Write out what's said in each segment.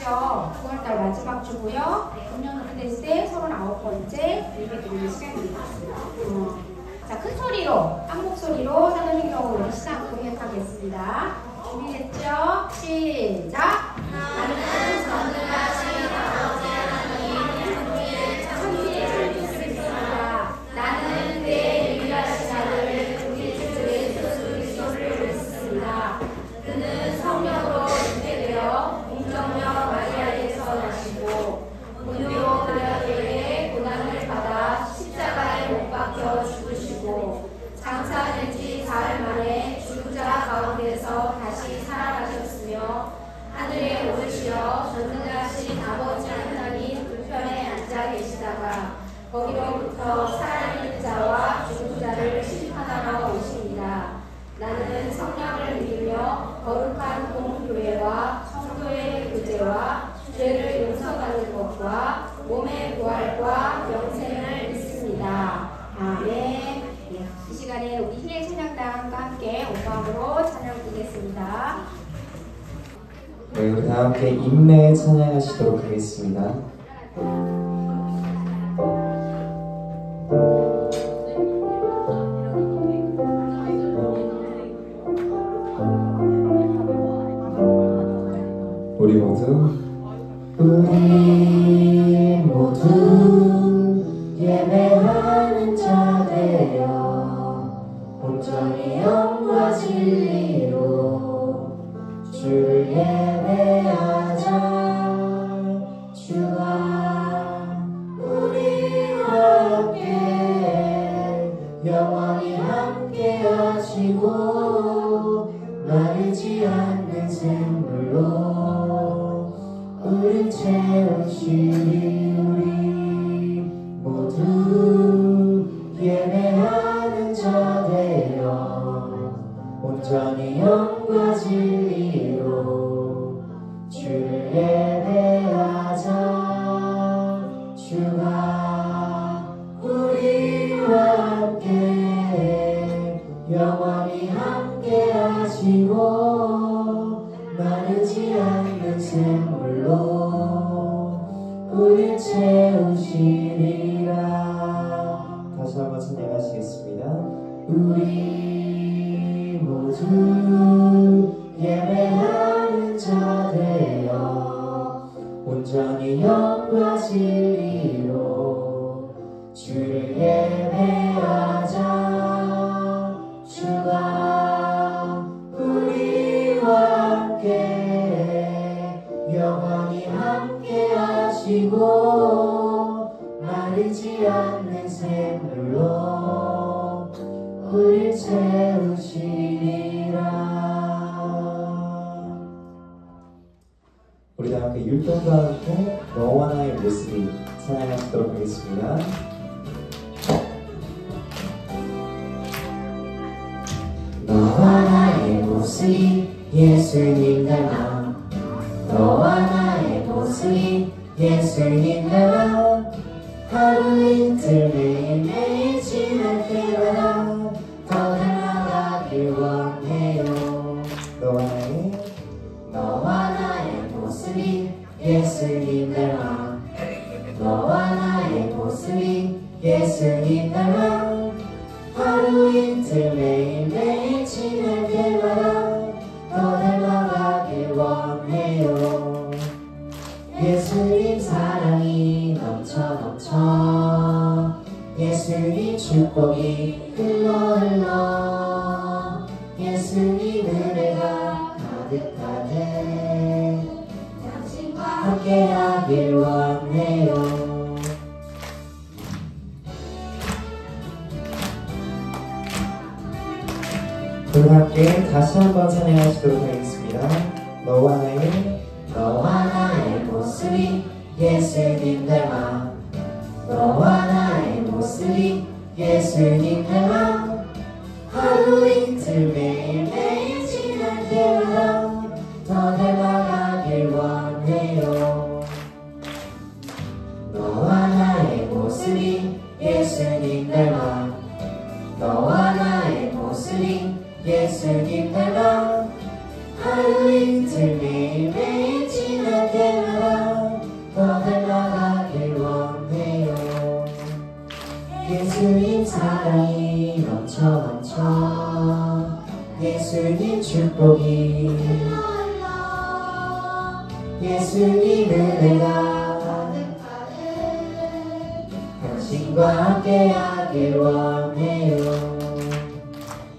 주죠. 9월달 마지막 주고요. 금년 오픈됐을 때 39번째 예배 드리는 시간입니다. 자, 큰 소리로, 한 목소리로 사도신경 우리 시작 고백하겠습니다. 준비됐죠? 시작! 나는 전능하신 아버지 하나님 천지의 천지스입니다. 나는 내 유일하신 아들 우리 주 예수 그리스도를 믿습니다. 그는 성령으로 잉태되어 공정녀 마리아에서 나시고 본요 빌라도에게 고난을 받아 십자가에 못 박혀 죽으시고 장사된 지 사흘 만에 죽은 자 가운데서 다시 살아가셨으며 하늘에 오르시어 전능하신 아버지 하나님 우편에 앉아 계시다가 거기로부터 살아있는 자와 죽은 자를 심판하러 오십니다. 나는 성령을 믿으며 거룩한 공교회와 성도의 교제와 죄를 용서받는 것과 몸의 부활과 영생을 믿습니다. 아멘. 이 시간에 우리 희애 찬양단과 함께 온마음으로 찬양 드리겠습니다. 네, 우리 다 함께 인내 찬양하시도록 하겠습니다. 우리 모두 예배하는 자 되어 온전히 영과 진리로 주를 예배하자. 주가 우리와 함께 영원히 함께 하시고 마르지 않는 샘물로 우리 채우시리. 우리 모두 예배하는 자 되어 온전히 영과 진리로 주를 예배하자. 주가 우리와 함께 영원히 함께 하시고 마르지 않는 샘물로 우릴 채우시리라. 다시 한번 찬양하시겠습니다. 우리 모두 예배하는 자 되어 온전히 영과 진리로 주를 예배하자. 주가 우리와 함께 영원히 함께 하시고 마르지 않는 샘물로 우릴 채우시리라. 우리 다 함께 율동과 함께 너와 나의 모습이 찬양하시도록 하겠습니다. 너와 나의 모습이 예수님 닮아. 너와 나의 모습이 예수님 닮아. 하루 이틀 매일매일 지날 때마다 더 닮아가길 원해요. 너와 나의 모습이 예수님 닮아. 너와 나의 모습이 예수님 닮아. 하루 이틀 매일매일 지날 때마다 더 닮아가길 원해요. 예수님 사랑이 넘쳐 예수님 축복이 흘러 예수님 은혜가 가득하네. 당신과 함께하길 원해요. 우리 함께 다시 한번 찬양하시도록 하겠습니다. 너와 나의 모습이 예수님 닮아. 너와 나의 모습이 예수님 닮아. 하루 이틀 매일매일 지날 때마다 더 닮아가길 원해요. 너와 나의 모습이 예수님 닮아. 너와 나의 모습이 예수님 닮아. 하루 이틀 매일매일 지날 때마다 사랑이 넘쳐 예수님 축복이 예수님 은혜가 당신과 함께하길 원해요.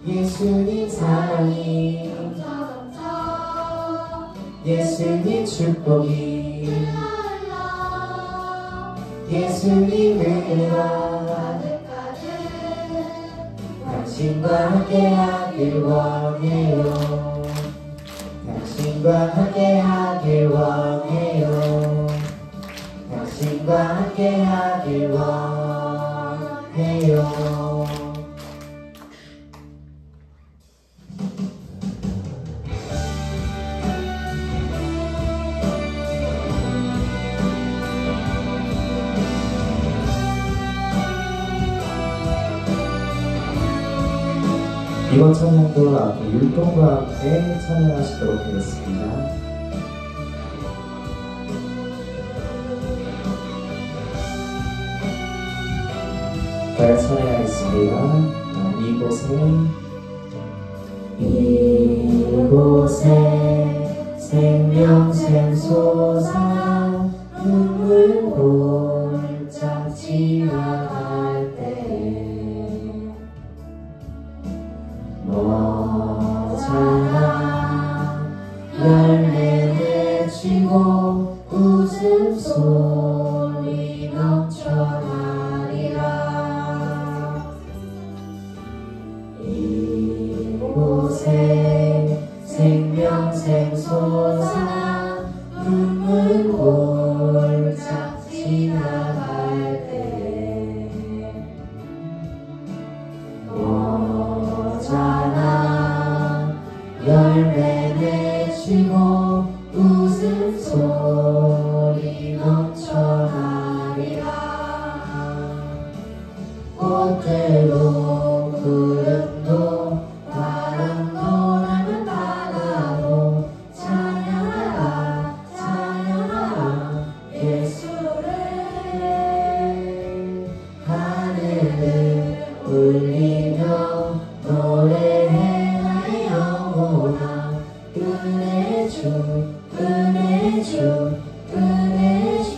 예수님 사랑이 예수님 축복이 예수님 은혜가 당신과 함께하길 원해요. 당신과 함께하길 원해요. 당신과 함께하길 원해요. 이번 찬양도 앞으로 율동과 함께 찬양하시도록 하겠습니다. 다같이 찬양하겠습니다. 이곳에 생명샘 솟아 눈물 골짝 지나갈 때 너잖아 열매 맺히고 웃음소리 넘쳐나리라. 이곳에 생명샘 솟아 눈물 골짝 지나갈 때 너잖아 열매 맺히고 웃음소리 넘쳐나리라. 꽃들도 구름도 바람도 나는 바다도 찬양하라 찬양하라 예수를. 하늘을 울리며 노래해 나의 영혼아 은혜 주 은혜 주 은혜 주.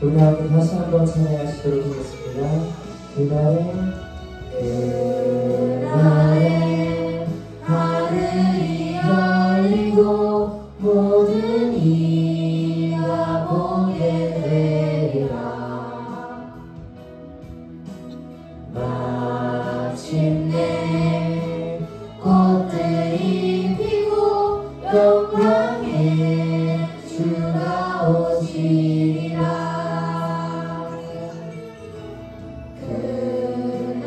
우리 함께 다시 한번 찬양하시도록 하겠습니다. 그날에 하늘이 열리고 모든 이가 보게 되리라. 마침내 꽃들이 피고 영광의 주가 오시리라.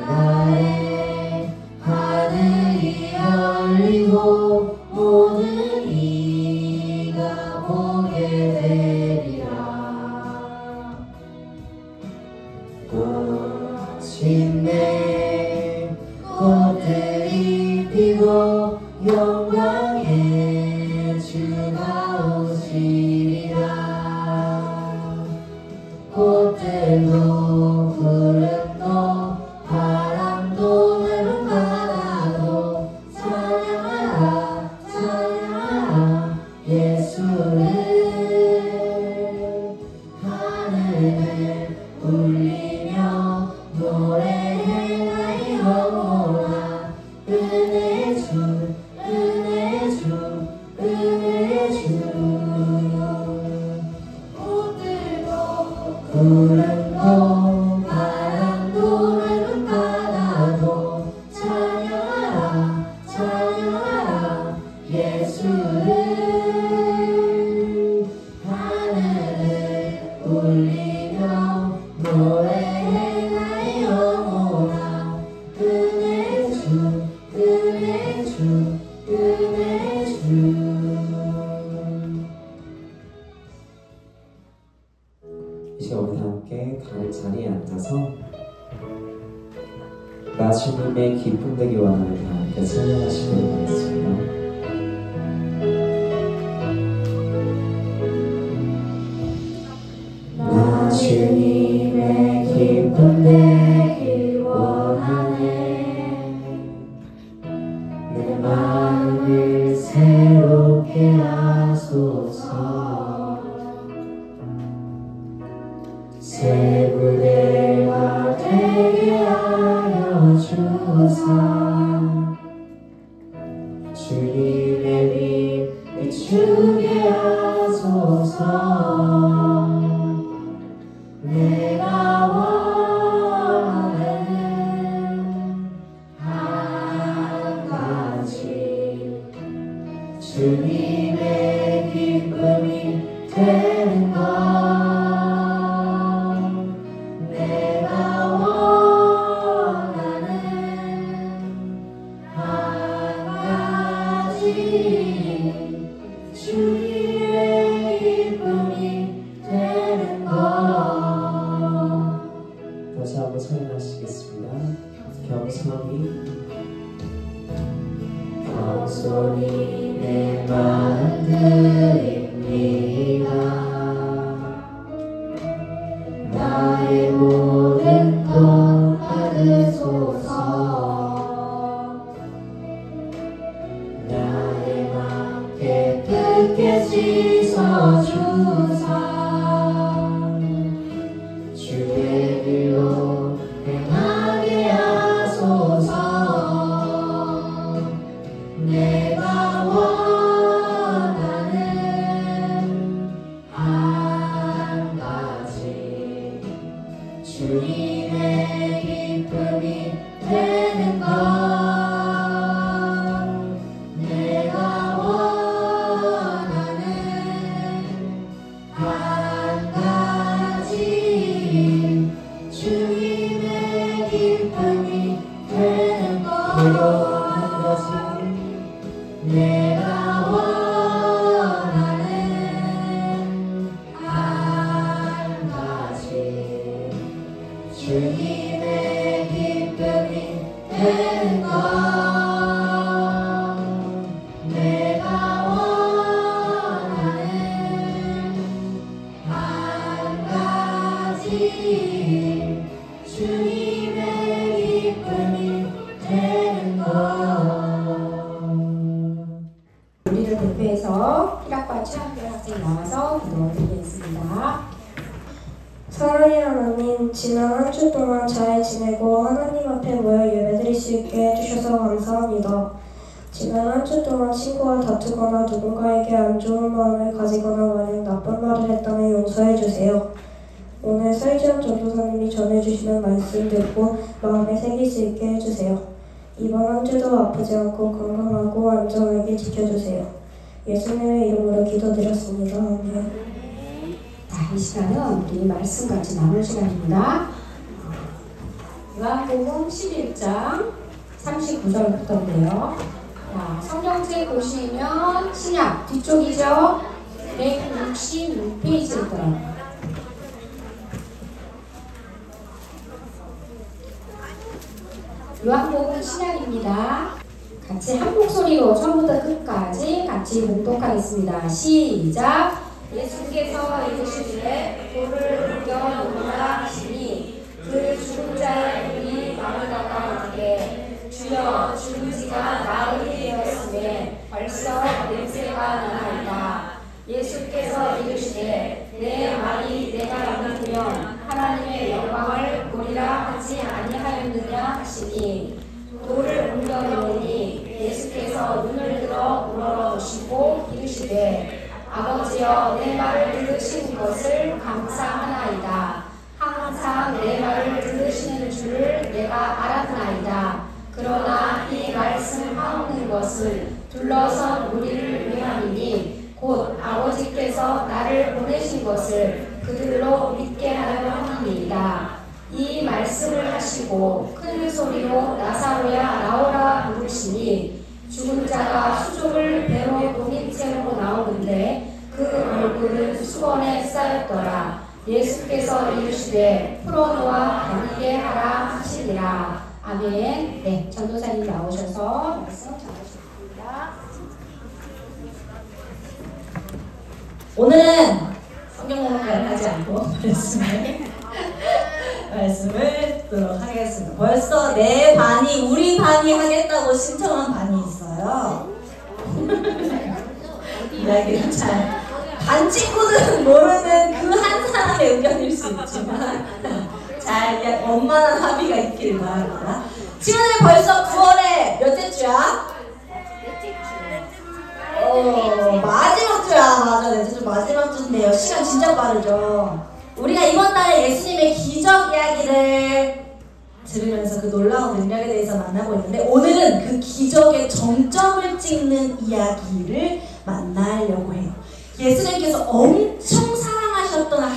그날에 하늘이 열리고 모든 이가 보게 되리라. 마침내 꽃들이 피고 영광의 주가 오시리라. 꽃들도 구름도 바람도 넓은 바다도 찬양하라 찬양하라 예수를. 하늘을 울리며 노래해 나의 영혼아 은혜 주 은혜 주 은혜 주. 꽃들도 구름도 바람도 넓은 바다도 찬양하라 찬양하라 예수를. 하늘을 울리며 노래해 나의 영혼아 은혜 주 은혜 주 은혜 주. 이 시간 우리 함께 각 자리에 앉아서 나 주님의 기쁨 되기 원하는 다 함께 찬양하시도록 하겠습니다. 나 주님의 기쁨 되기 주사 주님의 빛 비추게 하소서. 내가 원하는 한 가지 주님의 기쁨이 되는 것. 내가 원하는 한 가지 주님의 기쁨이 되는 것. 다시 한번 찬양하시겠습니다. 겸손히 내 마음 드립니다. 나의 모든 것 받으소서. 나의 맘 깨끗게 씻어주사. 주의 길로 행하게 하소서. 내가 원하는 한 가지 주님의 기쁨이 되는 것. 내가 원하는 한 가지 주님의 기쁨이 되는 것. 내가 원하는 한 가지 주님의 기쁨이 되는 것. 내가 원하는 한 가지 주님의 기쁨이 되는 것. 우리를 대표해서 희락과 최학별 학생이 나와서 기도드리겠습니다. 사랑의 하나님, 지난 한 주 동안 잘 지내고 하나님 앞에 모여 예배드릴 수 있게 해주셔서 감사합니다. 지난 한 주 동안 친구와 다투거나 누군가에게 안 좋은 마음을 가지거나 만약 나쁜 말을 했다면 용서해 주세요. 오늘 설지현 전도사님이 전해주시는 말씀 듣고 마음에 새길 수 있게 해주세요. 이번 한 주도 아프지 않고 건강하고 안전하게 지켜주세요. 예수님의 이름으로 기도드렸습니다. 아멘. 자, 이 시간은 우리 말씀 같이 나눌 시간입니다. 요한복음 11장 39절부터인데요. 자, 성경책 보시면 신약 뒤쪽이죠. 166페이지부터. 요한복음 신약입니다. 같이 한 목소리로 처음부터 끝까지 같이 봉독하겠습니다. 시작! 예수께서 이르시되 돌을 옮겨 놓으라 하시니 그 죽은 자의 눈이 마르다가 이르되 주여 죽은 지가 나흘이 되었으매 벌써 냄새가 나나이다. 예수께서 이르시되 내 말이 내가 믿으면 하나님의 영광을 보리라 하지 아니하였느냐 하시니 돌을 옮겨 놓으니 예수께서 눈을 들어 우러러보시고 이르시되 아버지여 내 말을 들으신 것을 감사하나이다. 항상 내 말을 들으시는 줄을 내가 알았나이다. 그러나 이 말씀하옵는 것은 둘러선 우리를 위함이니 곧 아버지께서 나를 보내신 것을 그들로 믿게 하려 함이니이다. 이 말씀을 하시고 큰 소리로 나사로야 나오라 부르시니 죽은 자가 수족을 배로 동인 채로 나오는데 그 얼굴은 수건에 쌓였더라. 예수께서 이르시되 풀어놓아 다니게 하라 하시니라. 아멘. 네, 전도사님 나오셔서 말씀 전하십니다. 오늘은 성경 공부를 하지 않고 말씀을 듣도록 하겠습니다. 벌써 내 반이 우리 반이 하겠다고 신청한 반이 있어요. 이야기는 잘 반 친구들은 모르는 그 한 사람의 의견일 수 있지만 잘 원만한 합의가 있길 바랍니다. 지금 벌써 9월에 몇째 주야? 마지막 주야. 맞아, 넷째 주 마지막 주인데요. 시간 진짜 빠르죠. 우리가 이번 달에 예수님의 기적 이야기를 들으면서 그 놀라운 능력에 대해서 만나고 있는데, 오늘은 그 기적의 정점을 찍는 이야기를 만나려고 해요. 예수님께서 엄청 사랑하셨던 한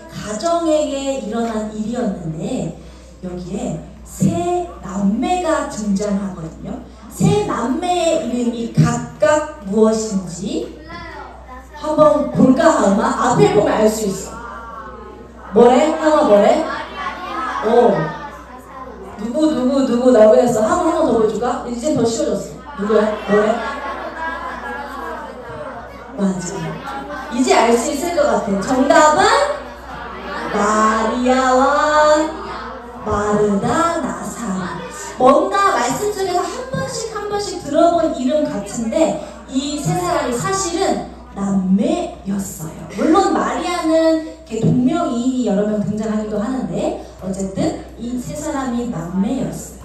가정에게 일어난 일이었는데, 여기에 세 남매가 등장하거든요. 세 남매의 이름이 각각 무엇인지 한번 볼까 하마? 앞에 보면 알 수 있어. 뭐래? 하마 뭐래? 누구 나오게 했어? 한 번 더 보여줄까? 이제 더 쉬워졌어. 누구야? 뭐래? 맞아. 이제 알 수 있을 것 같아. 정답은 마리아와 마르다, 나사로. 뭔가 말씀 속에서 한 번씩 들어본 이름 같은데, 이 세 사람이 사실은 남매였어요. 물론 마리아는 이렇게 동명이인이 여러 명 등장하기도 하는데, 어쨌든 이 세 사람이 남매였어요.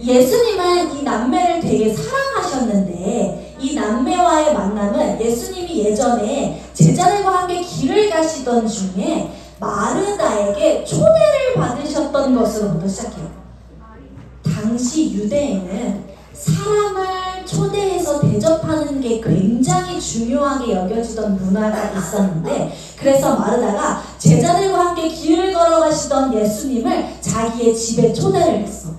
예수님은 이 남매를 되게 사랑하셨는데, 이 남매와의 만남은 예수님이 예전에 제자들과 함께 길을 가시던 중에 마르다에게 초대를 받으셨던 것으로부터 시작해요. 당시 유대에는 사람을 초대해서 대접하는 게 굉장히 중요하게 여겨지던 문화가 있었는데, 그래서 마르다가 제자들과 함께 길을 걸어가시던 예수님을 자기의 집에 초대를 했어.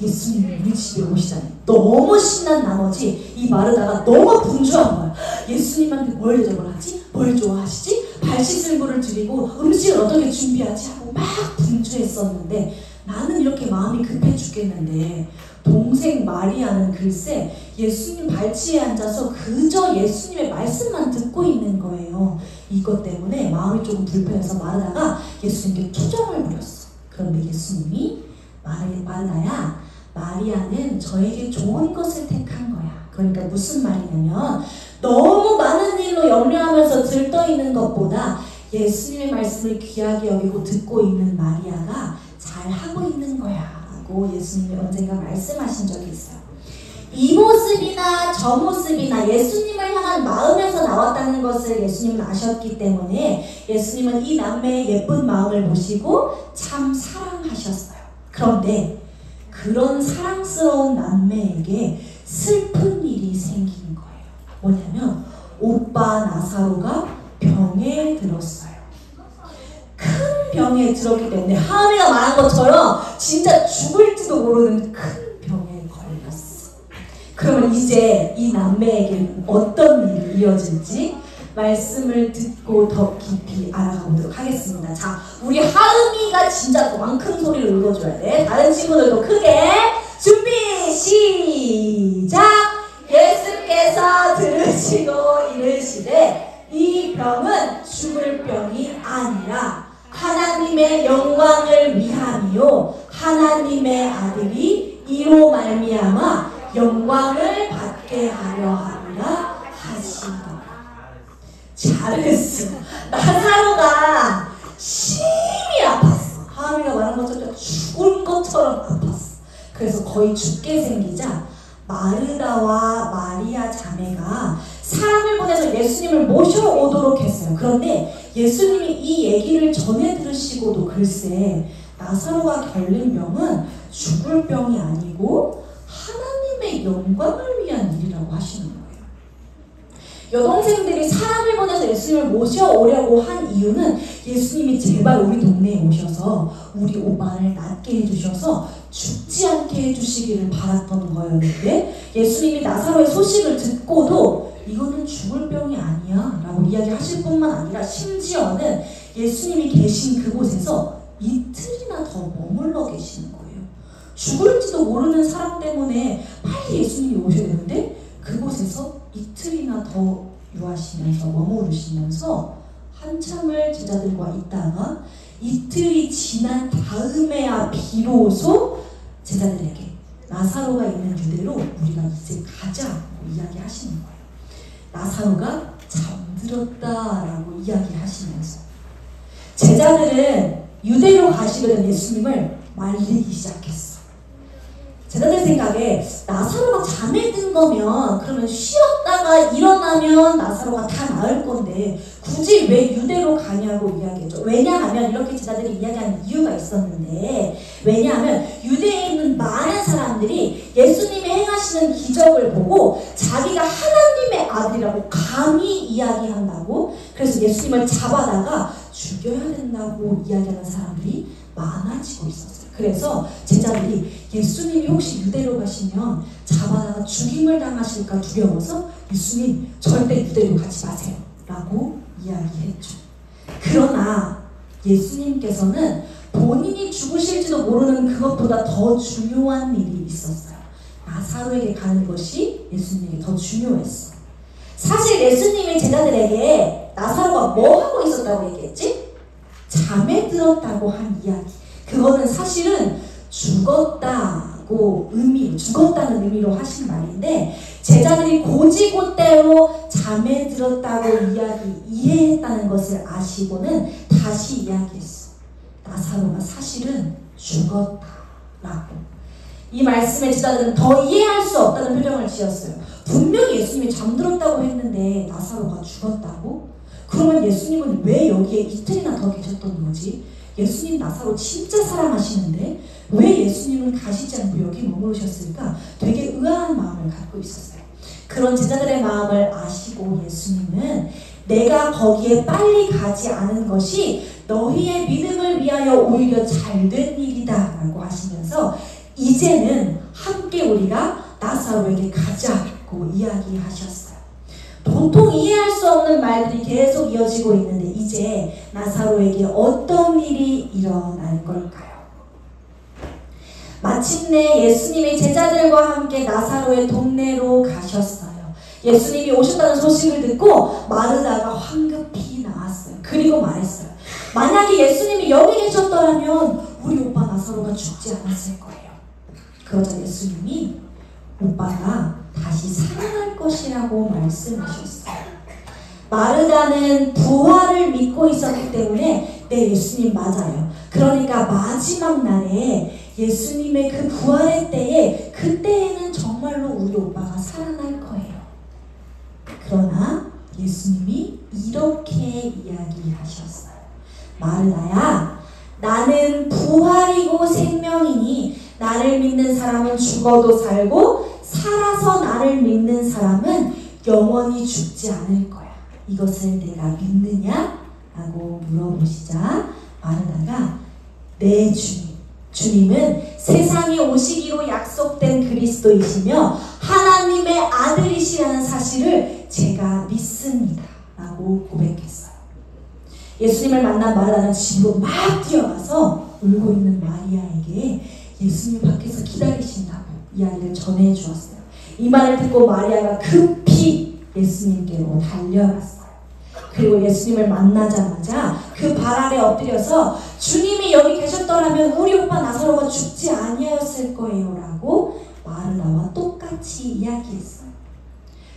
예수님이 우리 집에 오시다니. 너무 신난 나머지 이 마르다가 너무 분주한 거야. 예수님한테 뭘 대접을 하지? 뭘 좋아하시지? 발 씻을 물을 드리고 음식을 어떻게 준비하지? 하고 막 분주했었는데, 나는 이렇게 마음이 급해 죽겠는데 동생 마리아는 글쎄 예수님 발치에 앉아서 그저 예수님의 말씀만 듣고 있는 거예요. 이것 때문에 마음이 조금 불편해서 마르다가 예수님께 투정을 부렸어. 그런데 예수님이 마르다야, 마리아는 저에게 좋은 것을 택한 거야. 그러니까 무슨 말이냐면, 너무 많은 일로 염려하면서 들떠있는 것보다 예수님의 말씀을 귀하게 여기고 듣고 있는 마리아가 잘하고 있는 거야 라고 예수님이 언젠가 말씀하신 적이 있어요. 이 모습이나 저 모습이나 예수님을 향한 마음에서 나왔다는 것을 예수님은 아셨기 때문에 예수님은 이 남매의 예쁜 마음을 보시고 참 사랑하셨어요. 그런데 그런 사랑스러운 남매에게 슬픈 일이 생긴 거예요. 뭐냐면 오빠 나사로가 병에 들었어요. 큰 병에 들었기 때문에 하은이가 말한 것처럼 진짜 죽을지도 모르는 큰 병에 걸렸어. 그러면 이제 이 남매에게는 어떤 일이 이어질지 말씀을 듣고 더 깊이 알아가보도록 하겠습니다. 자, 우리 하은이가 진짜 그만 큰 소리를 읽어줘야 돼. 다른 친구들도 크게 준비 시작! 예수께서 들으시고 이르시되 이 병은 죽을 병이 아니라 하나님의 영광을 위함이요 하나님의 아들이 이로 말미암아 영광을 받게 하려 함이라 하시더라. 잘했어. 나사로가 심히 아팠어. 하은이가 말한 것처럼 죽을 것처럼 아팠어. 그래서 거의 죽게 생기자 마르다와 마리아 자매가 사람을 보내서 예수님을 모셔오도록 했어요. 그런데 예수님이 이 얘기를 전해 들으시고도 글쎄 나사로가 결린 병은 죽을 병이 아니고 하나님의 영광을 위한 일이라고 하시는 거예요. 여동생들이 사람을 보내서 예수님을 모셔오려고 한 이유는 예수님이 제발 우리 동네에 오셔서 우리 오빠를 낫게 해주셔서 죽지 않게 해주시기를 바랐던 거였는데, 예수님이 나사로의 소식을 듣고도 이거는 죽을 병이 아니야 라고 이야기하실 뿐만 아니라 심지어는 예수님이 계신 그곳에서 이틀이나 더 머물러 계시는 거예요. 죽을지도 모르는 사람 때문에 빨리 예수님이 오셔야 되는데 그곳에서 이틀이나 더 유하시면서 머무르시면서 한참을 제자들과 있다가 이틀이 지난 다음에야 비로소 제자들에게 나사로가 있는 유대로 우리가 이제 가자고 이야기하시는 거예요. 나사로가 잠들었다라고 이야기하시면서 제자들은 유대로 가시려던 예수님을 말리기 시작했어. 제자들 생각에 나사로가 잠에 든 거면 그러면 쉬었다가 일어나면 나사로가 다 나을 건데 굳이 왜 유대로 가냐고 이야기했죠. 왜냐하면 이렇게 제자들이 이야기하는 이유가 있었는데, 왜냐하면 유대에 있는 많은 사람들이 예수님이 행하시는 기적을 보고 자기가 하나님의 아들이라고 감히 이야기한다고, 그래서 예수님을 잡아다가 죽여야 된다고 이야기하는 사람들이 많아지고 있었어요. 그래서 제자들이 예수님이 혹시 유대로 가시면 잡아다가 죽임을 당하실까 두려워서 예수님 절대 유대로 가지 마세요 라고 이야기했죠. 그러나 예수님께서는 본인이 죽으실지도 모르는 그것보다 더 중요한 일이 있었어요. 나사로에게 가는 것이 예수님에게 더 중요했어. 사실 예수님이 제자들에게 나사로가 뭐 하고 있었다고 얘기했지? 잠에 들었다고 한 이야기. 그거는 사실은 죽었다는 의미로 하신 말인데, 제자들이 고지고대로 잠에 들었다고 이해했다는 것을 아시고는 다시 이야기했어. 나사로가 사실은 죽었다라고. 이 말씀에 제자들은 더 이해할 수 없다는 표정을 지었어요. 분명히 예수님이 잠들었다고 했는데 나사로가 죽었다고? 그러면 예수님은 왜 여기에 이틀이나 더 계셨던 거지? 예수님 나사로 진짜 사랑하시는데 왜 예수님은 가시지 않고 여기 머무르셨을까? 되게 의아한 마음을 갖고 있었어요. 그런 제자들의 마음을 아시고 예수님은 내가 거기에 빨리 가지 않은 것이 너희의 믿음을 위하여 오히려 잘된 일이다 라고 하시면서 이제는 함께 우리가 나사로에게 가자고 이야기하셨어요. 도통 이해할 수 없는 말들이 계속 이어지고 있는데 이제 나사로에게 어떤 일이 일어날 걸까요? 마침내 예수님이 제자들과 함께 나사로의 동네로 가셨어요. 예수님이 오셨다는 소식을 듣고 마르다가 황급히 나왔어요. 그리고 말했어요. 만약에 예수님이 여기 계셨더라면 우리 오빠 나사로가 죽지 않았을 거예요. 그러자 예수님이 오빠가 다시 살아날 것이라고 말씀하셨어요. 마르다는 부활을 믿고 있었기 때문에 네, 예수님 맞아요. 그러니까 마지막 날에 예수님의 그 부활의 때에 그때에는 정말로 우리 오빠가 살아날 거예요. 그러나 예수님이 이렇게 이야기하셨어요. 마르다야, 나는 부활이고 생명이니 나를 믿는 사람은 죽어도 살고 살아서 나를 믿는 사람은 영원히 죽지 않을 거야. 이것을 내가 믿느냐? 라고 물어보시자 마르다가 네 주님, 주님은 세상에 오시기로 약속된 그리스도이시며 하나님의 아들이시라는 사실을 제가 믿습니다 라고 고백했어요. 예수님을 만난 마르다는 집으로 막 뛰어가서 울고 있는 마리아에게 예수님 밖에서 기다리신다고 이야기를 전해 주었어요. 이 말을 듣고 마리아가 급히 예수님께로 달려갔어요. 그리고 예수님을 만나자마자 그 발 아래 엎드려서 주님이 여기 계셨더라면 우리 오빠 나사로가 죽지 아니하였을 거예요 라고 마르다와 똑같이 이야기했어요.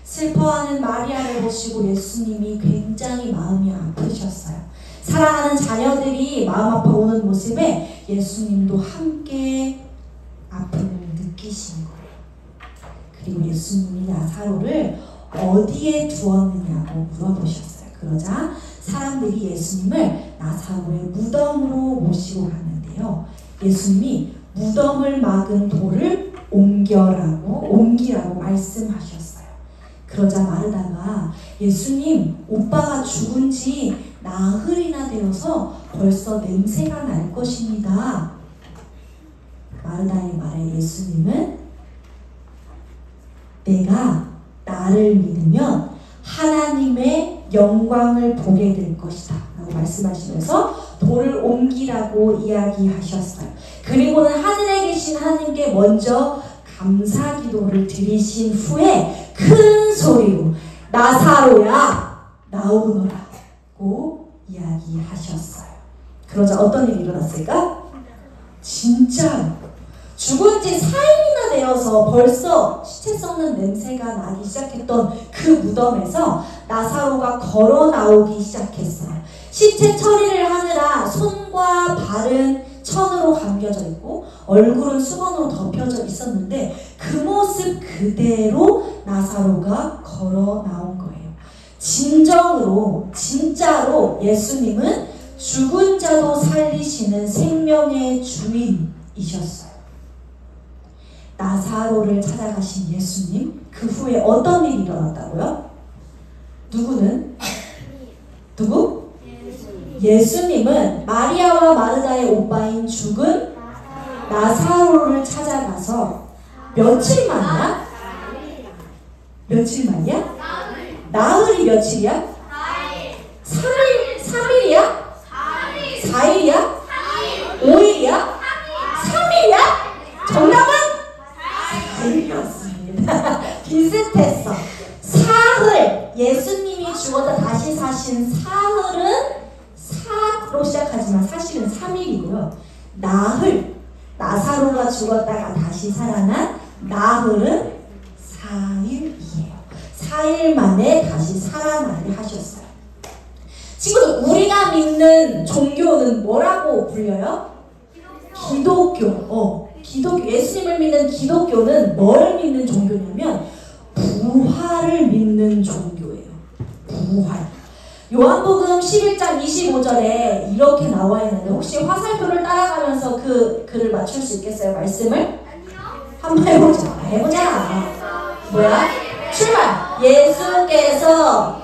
슬퍼하는 마리아를 보시고 예수님이 굉장히 마음이 아프셨어요. 사랑하는 자녀들이 마음 아파 오는 모습에 예수님도 함께 아픔을 느끼신 거예요. 그리고 예수님이 나사로를 어디에 두었느냐고 물어보셨어요. 그러자 사람들이 예수님을 나사로의 무덤으로 모시고 갔는데요. 예수님이 무덤을 막은 돌을 옮기라고 말씀하셨어요. 그러자 마르다가 예수님, 오빠가 죽은 지 나흘이나 되어서 벌써 냄새가 날 것입니다. 마르다의 말에 예수님은 내가 나를 믿으면 하나님의 영광을 보게 될 것이다 라고 말씀하시면서 돌을 옮기라고 이야기하셨어요. 그리고는 하늘에 계신 하나님께 먼저 감사 기도를 드리신 후에 큰 소리로 나사로야 나오너라고 이야기하셨어요. 그러자 어떤 일이 일어났을까? 진짜 죽은 지 4일이나 되어서 벌써 시체 썩는 냄새가 나기 시작했던 그 무덤에서 나사로가 걸어 나오기 시작했어요. 시체 처리를 하느라 손과 발은 천으로 감겨져 있고 얼굴은 수건으로 덮여져 있었는데 그 모습 그대로 나사로가 걸어 나온 거예요. 진정으로 진짜로 예수님은 죽은 자도 살리시는 생명의 주인이셨어요. 나사로를 찾아가신 예수님, 그 후에 어떤 일이 일어났다고요? 누구? 예수님은 마리아와 마르다의 오빠인 죽은 나사로를 찾아가서 며칠 만이야? 며칠 만이야? 나흘이 며칠이야? 3일이야? 4일이야? 5일이야? 3일이야? 정답은? 4일이었습니다. 비슷했어. 사흘, 예수님이 죽었다 다시 사신 사흘은 사로 시작하지만 사실은 3일이고요. 나흘, 나사로가 죽었다가 다시 살아난 나흘은 4일이에요. 4일 만에 다시 살아나게 하셨어요. 친구들, 우리가 믿는 종교는 뭐라고 불려요? 기독교. 기독교. 예수님을 믿는 기독교는 뭘 믿는 종교냐면 부활을 믿는 종교예요. 부활. 요한복음 11장 25절에 이렇게 나와 있는데 혹시 화살표를 따라가면서 그 글을 맞출 수 있겠어요? 말씀을? 한번 해보자. 뭐야? 출발! 예수께서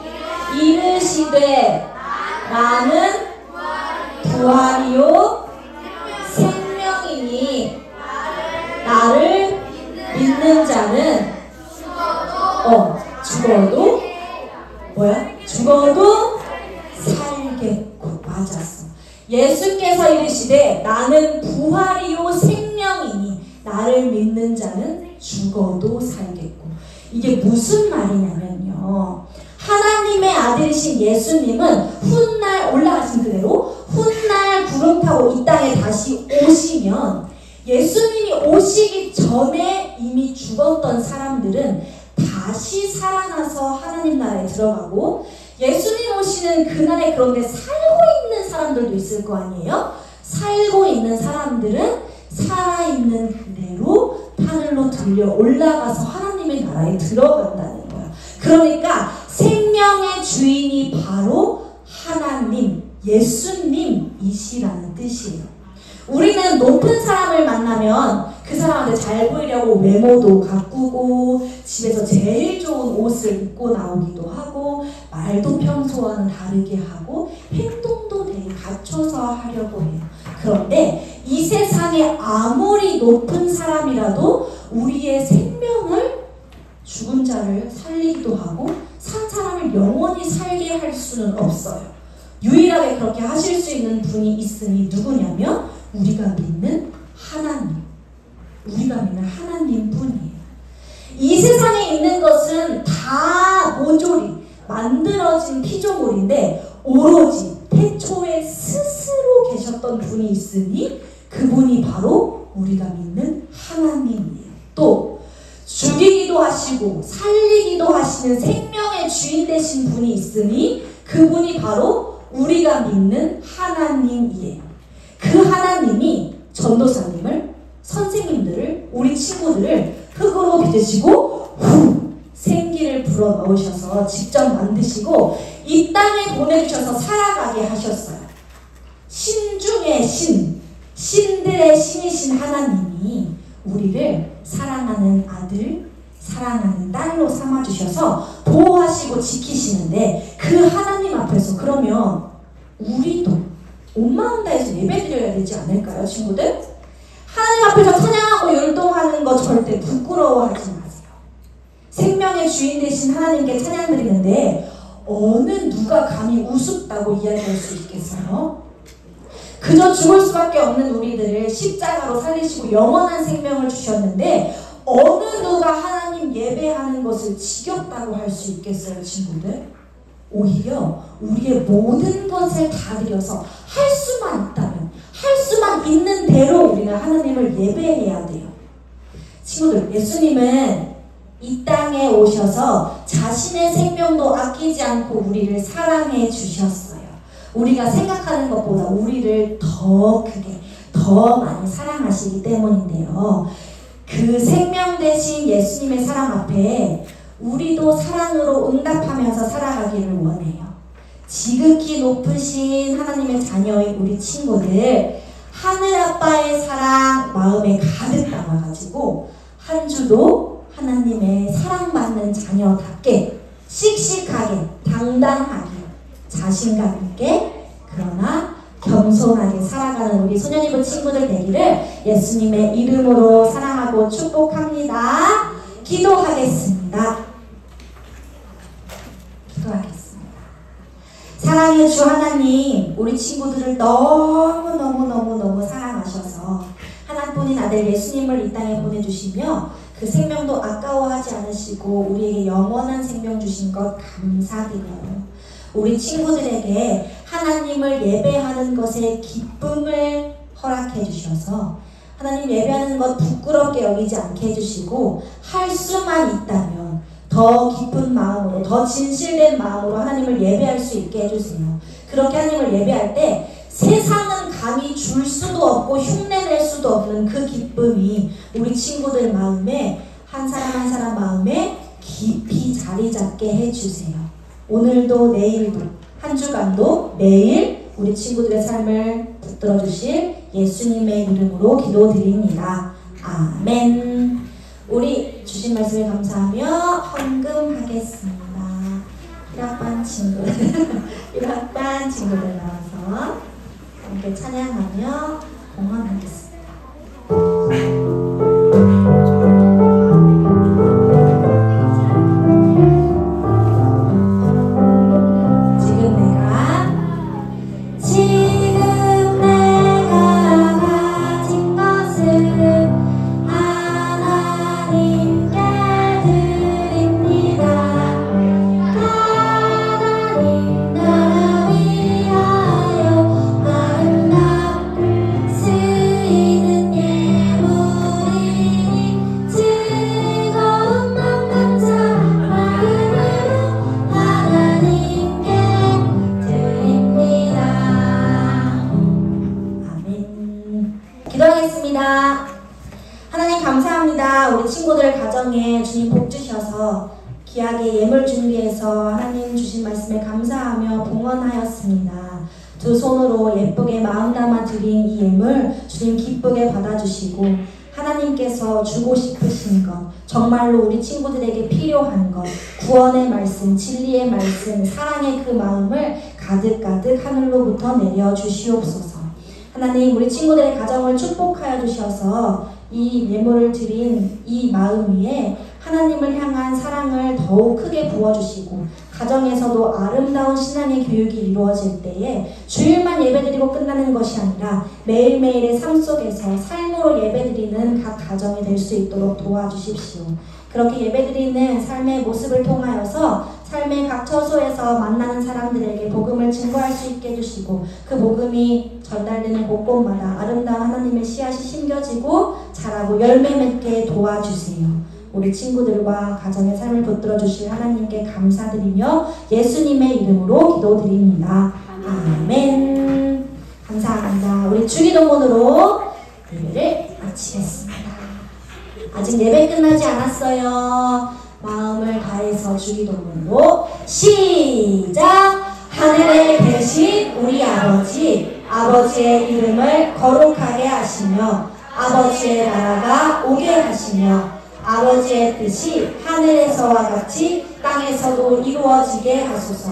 이르시되 나는 부활이요 생명이니 나를 믿는 자는 죽어도 뭐야? 죽어도 살겠고. 맞았어. 예수께서 이르시되 나는 부활이요 생명이니 나를 믿는 자는 죽어도 살겠고. 이게 무슨 말이냐면요, 하나님의 아들이신 예수님은 훗날 올라가신 그대로 훗날 구름 타고 이 땅에 다시 오시면 예수님이 오시기 전에 이미 죽었던 사람들은 다시 살아나서 하나님 나라에 들어가고, 예수님 오시는 그날에 그런데 살고 있는 사람들도 있을 거 아니에요? 살고 있는 사람들은 살아있는 그대로 하늘로 들려 올라가서 하나님의 나라에 들어간다는 거야. 그러니까 생명의 주인이 바로 하나님, 예수님이시라는 뜻이에요. 우리는 높은 사람을 만나면 그 사람한테 잘 보이려고 외모도 가꾸고 집에서 제일 좋은 옷을 입고 나오기도 하고 말도 평소와는 다르게 하고 행동도 되게 갖춰서 하려고 해요. 그런데 이 세상에 아무리 높은 사람이라도 우리의 생명을 죽은 자를 살리기도 하고 산 사람을 영원히 살게 할 수는 없어요. 유일하게 그렇게 하실 수 있는 분이 있으니 누구냐면 우리가 믿는 하나님. 우리가 믿는 하나님 뿐이에요. 이 세상에 있는 것은 다 모조리 만들어진 피조물인데 오로지 태초에 스스로 계셨던 분이 있으니 그분이 바로 우리가 믿는 하나님이에요. 또 죽이기도 하시고 살리기도 하시는 생명의 주인 되신 분이 있으니 그분이 바로 우리가 믿는 하나님이에요. 그 하나님이 전도사님을, 선생님들을, 우리 친구들을 흙으로 빚으시고 생기를 불어 넣으셔서 직접 만드시고 이 땅에 보내주셔서 살아가게 하셨어요. 신 중의 신, 신들의 신이신 하나님이 우리를 사랑하는 아들, 사랑하는 딸로 삼아주셔서 보호하시고 지키시는데 그 하나님 앞에서 그러면 우리도 온 마음 다해서 예배드려야 되지 않을까요, 친구들? 하나님 앞에서 찬양하고 율동하는 거 절대 부끄러워하지 마세요. 생명의 주인 되신 하나님께 찬양드리는데 어느 누가 감히 우습다고 이야기할 수 있겠어요? 그저 죽을 수밖에 없는 우리들을 십자가로 살리시고 영원한 생명을 주셨는데 어느 누가 하나님 예배하는 것을 지겹다고 할 수 있겠어요, 친구들? 오히려 우리의 모든 것을 다 드려서 할 수만 있다면, 할 수만 있는 대로 우리가 하나님을 예배해야 돼요. 친구들, 예수님은 이 땅에 오셔서 자신의 생명도 아끼지 않고 우리를 사랑해 주셨어요. 우리가 생각하는 것보다 우리를 더 크게, 더 많이 사랑하시기 때문인데요. 그 생명 되신 예수님의 사랑 앞에 우리도 사랑으로 응답하면서 살아가기를 원해요. 지극히 높으신 하나님의 자녀인 우리 친구들, 하늘 아빠의 사랑 마음에 가득 담아가지고 한 주도 하나님의 사랑받는 자녀답게 씩씩하게 당당하게 자신감 있게 그러나 겸손하게 살아가는 우리 소년이부 친구들 되기를 예수님의 이름으로 사랑하고 축복합니다. 기도하겠습니다. 사랑의 주 하나님, 우리 친구들을 너무너무 사랑하셔서 하나뿐인 아들 예수님을 이 땅에 보내주시며 그 생명도 아까워하지 않으시고 우리에게 영원한 생명 주신 것 감사드려요. 우리 친구들에게 하나님을 예배하는 것에 기쁨을 허락해 주셔서 하나님 예배하는 것 부끄럽게 여기지 않게 해주시고 할 수만 있다면 더 깊은 마음으로 더 진실된 마음으로 하나님을 예배할 수 있게 해주세요. 그렇게 하나님을 예배할 때 세상은 감히 줄 수도 없고 흉내낼 수도 없는 그 기쁨이 우리 친구들 마음에 한 사람 마음에 깊이 자리 잡게 해주세요. 오늘도 내일도 한 주간도 매일 우리 친구들의 삶을 붙들어 주실 예수님의 이름으로 기도드립니다. 아멘. 우리 주신 말씀에 감사하며 헌금하겠습니다. 1학반 친구들 나와서 함께 찬양하며 봉헌하겠습니다. 기도하겠습니다. 하나님 감사합니다. 우리 친구들 가정에 주님 복 주셔서 귀하게 예물 준비해서 하나님 주신 말씀에 감사하며 봉헌하였습니다. 두 손으로 예쁘게 마음 담아 드린 이 예물 주님 기쁘게 받아주시고 하나님께서 주고 싶으신 것, 정말로 우리 친구들에게 필요한 것, 구원의 말씀, 진리의 말씀, 사랑의 그 마음을 가득가득 하늘로부터 내려주시옵소서. 하나님 우리 친구들의 가정을 축복하여 주셔서 이 예물을 드린 이 마음 위에 하나님을 향한 사랑을 더욱 크게 부어주시고 가정에서도 아름다운 신앙의 교육이 이루어질 때에 주일만 예배드리고 끝나는 것이 아니라 매일매일의 삶 속에서 삶으로 예배드리는 각 가정이 될 수 있도록 도와주십시오. 그렇게 예배드리는 삶의 모습을 통하여서 삶의 각 처소에서 만나는 사람들에게 복음을 증거할 수 있게 해주시고 그 복음이 전달되는 곳곳마다 아름다운 하나님의 씨앗이 심겨지고 자라고 열매 맺게 도와주세요. 우리 친구들과 가정의 삶을 붙들어 주실 하나님께 감사드리며 예수님의 이름으로 기도드립니다. 아멘. 감사합니다. 우리 주기도문으로 예배를 마치겠습니다. 아직 예배 끝나지 않았어요. 마음을 다해서 주기도문으로 시작! 하늘에 계신 우리 아버지, 아버지의 이름을 거룩하게 하시며 아버지의 나라가 오게 하시며 아버지의 뜻이 하늘에서와 같이 땅에서도 이루어지게 하소서.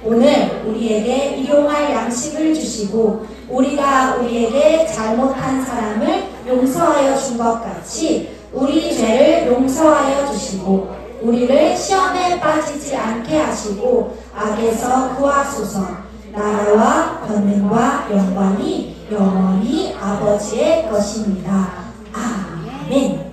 오늘 우리에게 일용할 양식을 주시고 우리가 우리에게 잘못한 사람을 용서하여 준 것 같이 우리 죄를 용서하여 주시고 우리를 시험에 빠지지 않게 하시고 악에서 구하소서. 나라와 권능과 영광이 영원히 아버지의 것입니다. 아멘.